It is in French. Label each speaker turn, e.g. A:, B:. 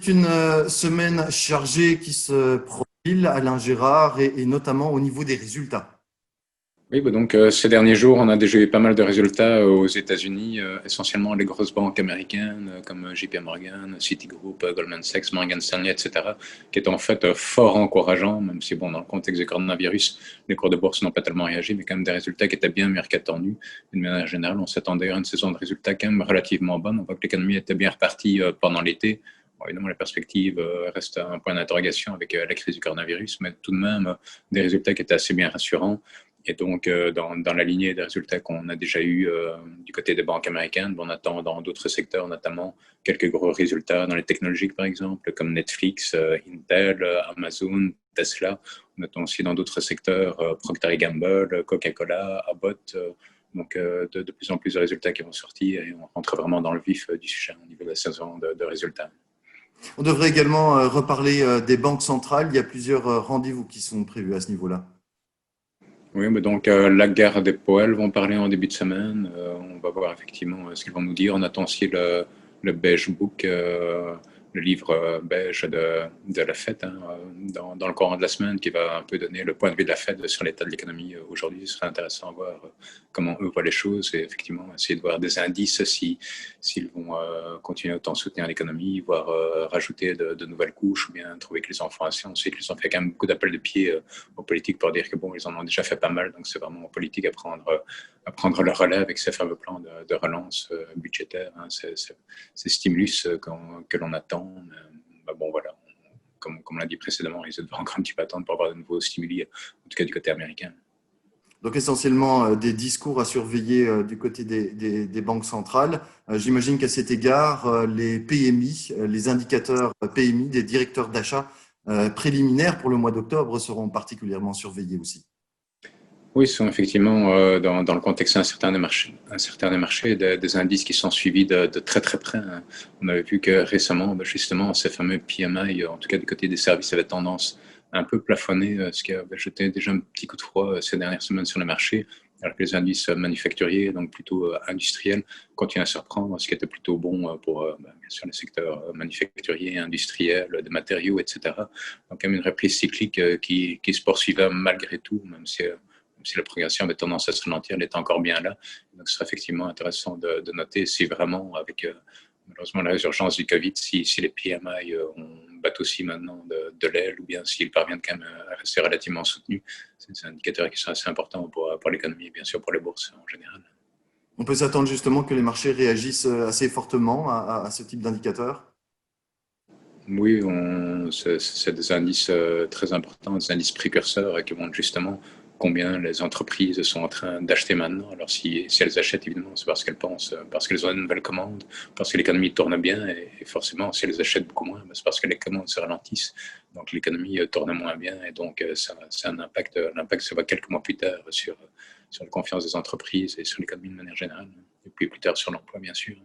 A: Une semaine chargée qui se profile, Alain Gérard, et notamment au niveau des résultats.
B: Oui, bah donc ces derniers jours, on a déjà eu pas mal de résultats aux États-Unis, essentiellement les grosses banques américaines comme JP Morgan, Citigroup, Goldman Sachs, Morgan Stanley, etc., qui étaient en fait fort encourageants, même si bon, dans le contexte du coronavirus, les cours de bourse n'ont pas tellement réagi, mais quand même des résultats qui étaient bien meilleurs qu'attendus. D'une manière générale, on s'attendait à une saison de résultats quand même relativement bonne. On voit que l'économie était bien repartie pendant l'été. Bon, évidemment, la perspective reste un point d'interrogation avec la crise du coronavirus, mais tout de même des résultats qui étaient assez bien rassurants. Et donc, dans la lignée des résultats qu'on a déjà eus du côté des banques américaines, on attend dans d'autres secteurs, notamment quelques gros résultats dans les technologiques, par exemple, comme Netflix, Intel, Amazon, Tesla. On attend aussi dans d'autres secteurs, Procter & Gamble, Coca-Cola, Abbott. Donc, de plus en plus de résultats qui vont sortir et on rentre vraiment dans le vif du sujet au niveau de la saison de résultats.
A: On devrait également reparler des banques centrales. Il y a plusieurs rendez-vous qui sont prévus à ce niveau-là.
B: Oui, mais donc Lagarde et Powell vont parler en début de semaine. On va voir effectivement ce qu'ils vont nous dire. On attend aussi le Beige Book, le livre beige de la Fed, hein, dans le courant de la semaine, qui va un peu donner le point de vue de la Fed sur l'état de l'économie aujourd'hui. Ce serait intéressant de voir comment eux voient les choses et effectivement essayer de voir des indices s'ils vont continuer autant soutenir l'économie, voire rajouter de nouvelles couches ou bien trouver que les informations. On sait qu'ils ont fait quand même beaucoup d'appels de pied aux politiques pour dire que bon, ils en ont déjà fait pas mal, donc c'est vraiment aux politiques à prendre le relais avec ces fameux plans de relance budgétaire, hein, ces stimulus que l'on attend. Mais bon, voilà, comme on l'a dit précédemment, ils doivent encore un petit peu attendre pour avoir de nouveaux stimuli, en tout cas du côté américain.
A: Donc essentiellement des discours à surveiller du côté des banques centrales. J'imagine qu'à cet égard, les PMI, les indicateurs PMI des directeurs d'achat préliminaires pour le mois d'octobre seront particulièrement surveillés aussi.
B: Oui, ce sont effectivement, dans le contexte incertain des marchés, des indices qui sont suivis de très très près, hein. On avait vu que récemment, justement, ces fameux PMI, en tout cas du côté des services, avaient tendance à un peu plafonner, ce qui avait jeté déjà un petit coup de froid ces dernières semaines sur le marché, alors que les indices manufacturiers, donc plutôt industriels, continuent à se reprendre, ce qui était plutôt bon pour bien sûr les secteurs manufacturiers, industriels, des matériaux, etc. Donc, quand même une reprise cyclique qui se poursuivait malgré tout, même si la progression avait tendance à se ralentir, elle est encore bien là. Donc, ce serait effectivement intéressant de noter si vraiment, avec malheureusement la résurgence du Covid, si les PMI battent aussi maintenant de l'aile ou bien s'ils parviennent quand même à rester relativement soutenus. C'est un indicateur qui sera assez important pour l'économie et bien sûr pour les bourses en général.
A: On peut s'attendre justement que les marchés réagissent assez fortement à ce type d'indicateur.
B: Oui, c'est des indices très importants, des indices précurseurs qui montrent justement combien les entreprises sont en train d'acheter maintenant. Alors si elles achètent, évidemment, c'est parce qu'elles pensent, parce qu'elles ont une nouvelle commande, parce que l'économie tourne bien, et forcément, si elles achètent beaucoup moins, c'est parce que les commandes se ralentissent, donc l'économie tourne moins bien, et donc ça a un impact, l'impact se voit quelques mois plus tard sur la confiance des entreprises et sur l'économie de manière générale, et puis plus tard sur l'emploi, bien sûr.